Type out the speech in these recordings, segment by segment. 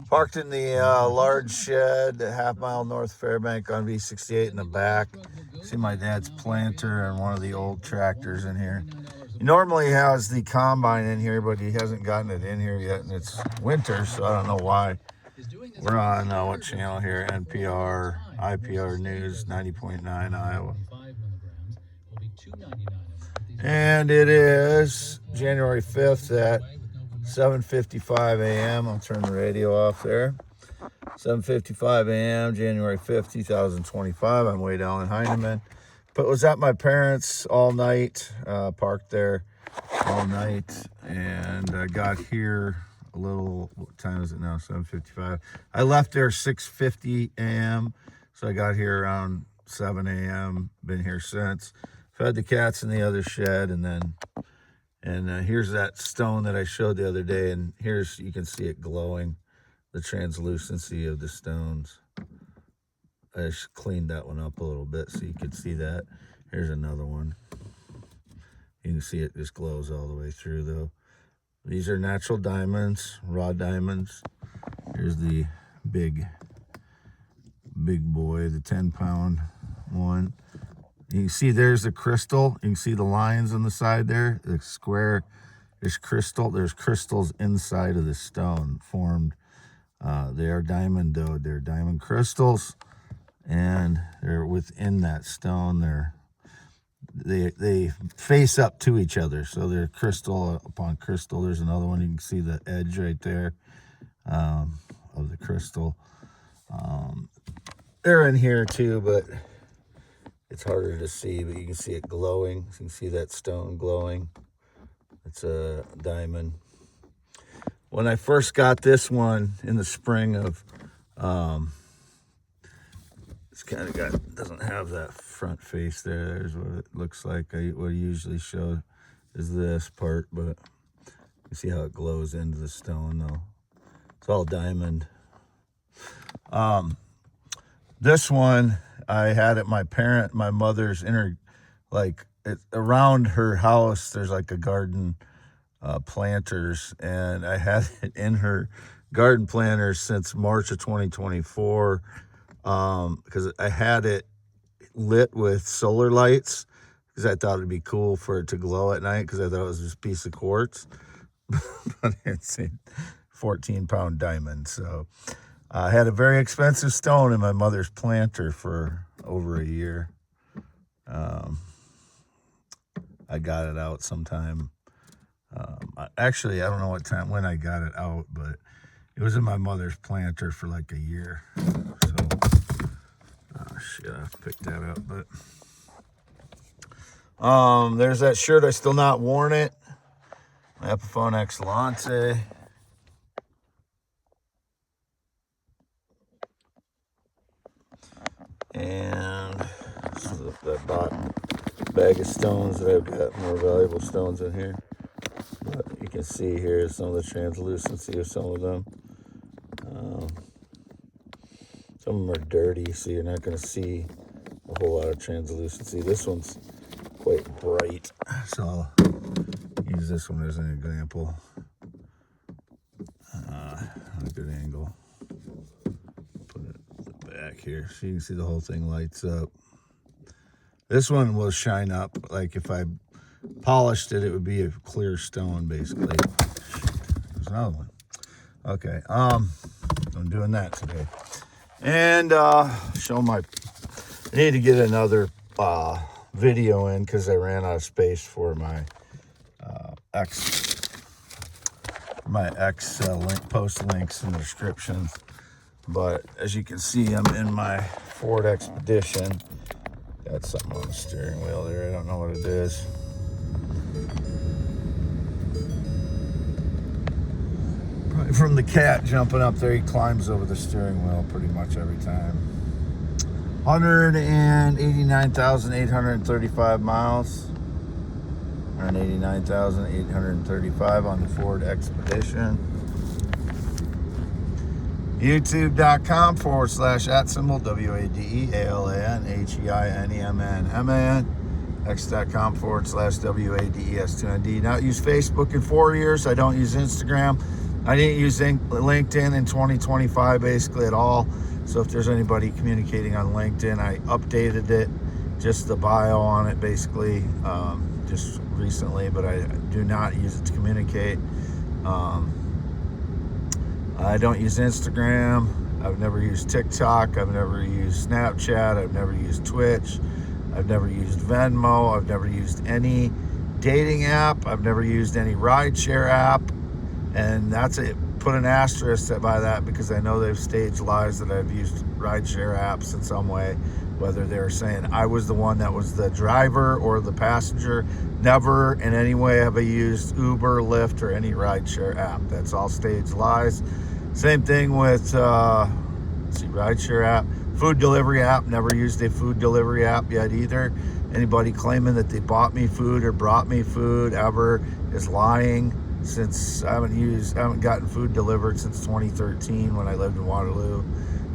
Parked in the large shed, a half-mile north Fairbank on V68 in the back. See my dad's planter and one of the old tractors in here. He normally has the combine in here, but he hasn't gotten it in here yet, and it's winter, so I don't know why. We're on what channel here? NPR, IPR News, 90.9 Iowa. And it is January 5th at 7:55 a.m. I'll turn the radio off there. 7:55 a.m., January 5th, 2025. I'm way down in Heinemann. But was at my parents' all night, parked there all night, and I got here a little, what time is it now? 7:55. I left there 6:50 a.m., so I got here around 7 a.m. Been here since. Fed the cats in the other shed, and here's that stone that I showed the other day, and here's, you can see it glowing, the translucency of the stones. I just cleaned that one up a little bit so you could see that. Here's another one. You can see it just glows all the way through though. These are natural diamonds, raw diamonds. Here's the big boy, the 10-pound one. You can see there's the crystal. You can see the lines on the side there. The square is crystal. There's crystals inside of the stone formed. They are diamond though. They're diamond crystals, and they're within that stone. They face up to each other, so they're crystal upon crystal. There's another one. You can see the edge right there of the crystal. They're in here too, but it's harder to see, but you can see it glowing. So you can see that stone glowing. It's a diamond. When I first got this one in the spring of, it's kind of doesn't have that front face there. There's what it looks like. What I usually show is this part, but you see how it glows into the stone though. It's all diamond. This one, I had at my mother's around her house, there's like a garden planters, and I had it in her garden planters since March of 2024, because I had it lit with solar lights because I thought it'd be cool for it to glow at night, because I thought it was just a piece of quartz. But it's a 14-pound diamond. So I had a very expensive stone in my mother's planter for over a year. I got it out sometime. Actually, I don't know when I got it out, but it was in my mother's planter for like a year. So, oh shit, I picked that up. But there's that shirt. I still not worn it. My Epiphone X Lance. And so that bottom bag of stones that I've got, more valuable stones in here. But you can see here some of the translucency of some of them. Some of them are dirty, so you're not going to see a whole lot of translucency. This one's quite bright, so I'll use this one as an example. A good angle. Put it at the back here so you can see the whole thing lights up. This one will shine up. Like if I polished it, it would be a clear stone basically. There's another one. Okay, I'm doing that today. And show my, I need to get another video in because I ran out of space for my X link, post links in the descriptions. But as you can see, I'm in my Ford Expedition. Got something on the steering wheel there. I don't know what it is. Probably from the cat jumping up there. He climbs over the steering wheel pretty much every time. 189,835 miles. 189,835 on the Ford Expedition. YouTube.com/@WADEALANHEINEMAN. X.com/WADES2ND. Not use Facebook in 4 years. I don't use Instagram. I didn't use LinkedIn in 2025 basically at all. So if there's anybody communicating on LinkedIn, I updated it, just the bio on it basically, just recently, but I do not use it to communicate. I don't use Instagram. I've never used TikTok. I've never used Snapchat. I've never used Twitch. I've never used Venmo. I've never used any dating app. I've never used any rideshare app. And that's it. Put an asterisk by that, because I know they've staged lies that I've used rideshare apps in some way, whether they're saying I was the one that was the driver or the passenger. Never in any way have I used Uber, Lyft, or any rideshare app. That's all staged lies. Same thing with rideshare app. Food delivery app, never used a food delivery app yet either. Anybody claiming that they bought me food or brought me food ever is lying, since I haven't gotten food delivered since 2013 when I lived in Waterloo.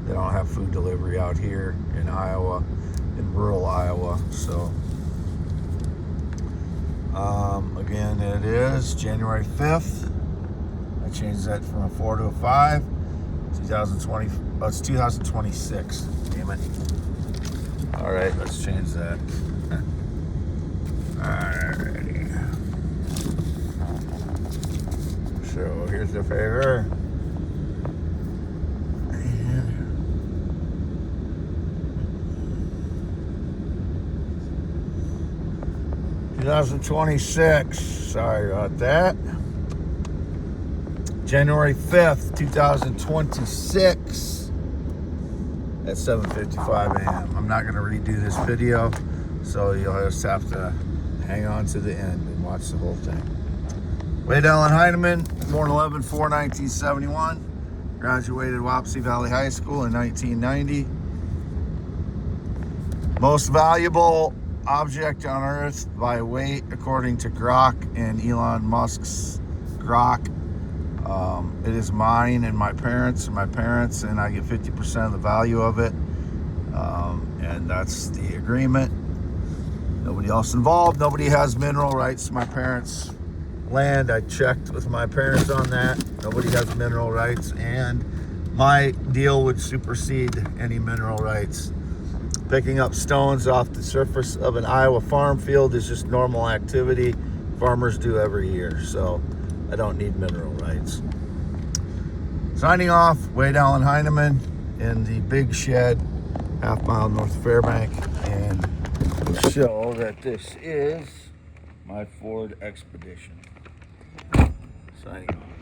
They don't have food delivery out here in Iowa, in rural Iowa. So again, it is January 5th. I changed that from a 4 to a 5. 2020. Oh, it's 2026. Damn it. All right, let's change that. Alrighty. So here's the FRAUDS. 2026. Sorry about that. January 5th, 2026 at 7:55 a.m. I'm not going to redo this video, so you'll just have to hang on to the end and watch the whole thing. Wade Allen Heineman, born 11/4/1971, graduated Wapsie Valley High School in 1990. Most valuable object on Earth by weight, according to Grok and Elon Musk's Grok. It is mine and my parents, and I get 50% of the value of it. And that's the agreement. Nobody else involved. Nobody has mineral rights to my parents' land. I checked with my parents on that. Nobody has mineral rights, and my deal would supersede any mineral rights. Picking up stones off the surface of an Iowa farm field is just normal activity farmers do every year, so I don't need mineral rights. Signing off, Wade Allen Heineman in the big shed, half-mile north of Fairbank, and we'll show that this is my Ford Expedition. Signing off.